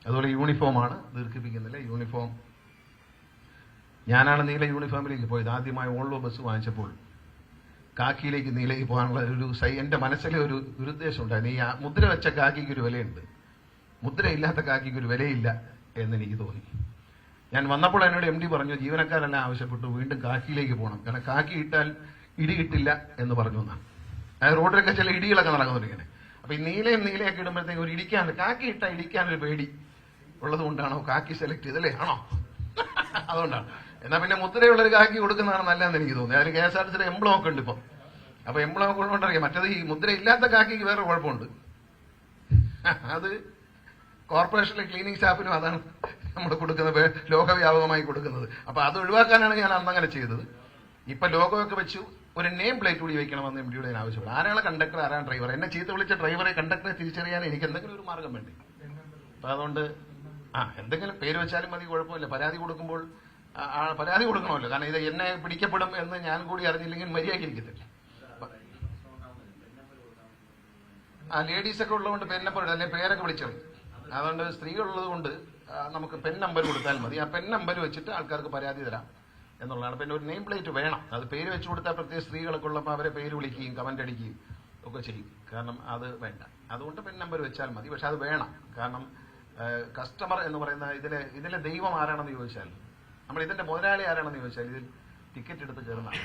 അതുപോലെ യൂണിഫോമാണ്, ദീർഘിപ്പിക്കുന്നില്ല. യൂണിഫോം ഞാനാണ് നീല യൂണിഫോമിലേക്ക് പോയത്. ആദ്യമായി ഓൾവോ ബസ് വാങ്ങിച്ചപ്പോൾ കാക്കിയിലേക്ക് നീലയ്ക്ക് പോകാനുള്ള എന്റെ മനസ്സിലെ ഒരു ഉദ്ദേശം ഉണ്ടായിരുന്നു. ഈ മുദ്ര വെച്ച കാക്കിക്ക് ഒരു വിലയുണ്ട്, മുദ്രയില്ലാത്ത കാക്കിക്ക് ഒരു വിലയില്ല എന്നെനിക്ക് തോന്നി. ഞാൻ വന്നപ്പോൾ എന്നോട് MD പറഞ്ഞു, ജീവനക്കാരെല്ലാം ആവശ്യപ്പെട്ടു വീണ്ടും കാക്കിയിലേക്ക് പോകണം, കാരണം കാക്കി ഇട്ടാൽ ഇടി കിട്ടില്ല എന്ന് പറഞ്ഞു എന്നാണ്. അതായത് റോഡിലൊക്കെ ചില ഇടികളൊക്കെ നടക്കുന്നുണ്ട് ഇങ്ങനെ. അപ്പൊ ഈ നീലയൊക്കെ ഇടുമ്പോഴത്തേക്ക് ഒരു കാക്കി ഇട്ടാൽ ഇടിക്കാനൊരു പേടി ഉള്ളത് കൊണ്ടാണോ കാക്കി സെലക്ട് ചെയ്തല്ലേ? ആണോ? അതുകൊണ്ടാണ്. എന്നാ പിന്നെ മുദ്രയുള്ളൊരു കാക്കി കൊടുക്കുന്നതാണ് നല്ലതെന്ന് എനിക്ക് തോന്നി. അതിന് KSRTC എംബ്ലം ഒക്കെ ഉണ്ട് ഇപ്പം. അപ്പൊ എംബ്ലം ഒക്കെ ഉള്ളതുകൊണ്ടറിയാം. മറ്റേത് ഈ മുദ്ര ഇല്ലാത്ത കാക്കിക്ക് വേറെ കുഴപ്പമുണ്ട്. അത് കോർപ്പറേഷനിലെ ക്ലീനിങ് സ്റ്റാഫിനും അതാണ് നമ്മൾ കൊടുക്കുന്നത്, ലോകവ്യാപകമായി കൊടുക്കുന്നത്. അപ്പൊ അത് ഒഴിവാക്കാനാണ് ഞാൻ അന്നങ്ങനെ ചെയ്തത്. ഇപ്പൊ ലോഗോയൊക്കെ വെച്ചു ഒരു നെയിം പ്ലേറ്റ് കൂടി വെക്കണമെന്ന് MD യോട് ഞാൻ ആവശ്യപ്പെട്ടു. ആരാണ് കണ്ടക്ടർ, ആരാണ് ഡ്രൈവർ? എന്നെ ചീത്ത വിളിച്ച ഡ്രൈവറെ കണ്ടക്ടറെ തിരിച്ചറിയാൻ എനിക്ക് എന്തെങ്കിലും ഒരു മാർഗം വേണ്ടേ? അപ്പൊ അതുകൊണ്ട് എന്തെങ്കിലും പേര് വെച്ചാലും മതി, കുഴപ്പമില്ല. പരാതി കൊടുക്കുമ്പോൾ പരാതി കൊടുക്കണമല്ലോ, കാരണം ഇത് എന്നെ പിടിക്കപ്പെടും എന്ന് ഞാൻ കൂടി അറിഞ്ഞില്ലെങ്കിൽ മര്യാദയ്ക്ക് ഇരിക്കത്തില്ല. ലേഡീസൊക്കെ ഉള്ളതുകൊണ്ട് പെൻ നമ്പർ അല്ലെങ്കിൽ പേരൊക്കെ വിളിച്ചത്. അതുകൊണ്ട് സ്ത്രീകളുള്ളത് കൊണ്ട് നമുക്ക് പെൻ നമ്പർ കൊടുത്താൽ മതി. ആ പെൻ നമ്പർ വെച്ചിട്ട് ആൾക്കാർക്ക് പരാതി തരാം എന്നുള്ളതാണ്. പിന്നെ ഒരു നെയിം പ്ലേറ്റ് വേണം. അത് പേര് വെച്ച് കൊടുത്താൽ പ്രത്യേക സ്ത്രീകളൊക്കെ ഉള്ളപ്പോൾ അവരെ പേര് വിളിക്കുകയും കമന്റ് അടിക്കുകയും ഒക്കെ ചെയ്യും. കാരണം അത് വേണ്ട. അതുകൊണ്ട് പെൻ നമ്പർ വെച്ചാൽ മതി. പക്ഷെ അത് വേണം. കാരണം കസ്റ്റമർ എന്ന് പറയുന്ന ഇതിലെ ദൈവം ആരാണെന്ന് ചോദിച്ചാൽ, നമ്മൾ ഇതിന്റെ മുതലാളി ആരാണെന്ന് ചോദിച്ചാൽ ഇതിൽ ടിക്കറ്റ് എടുത്ത് കയറുന്നതാണ്.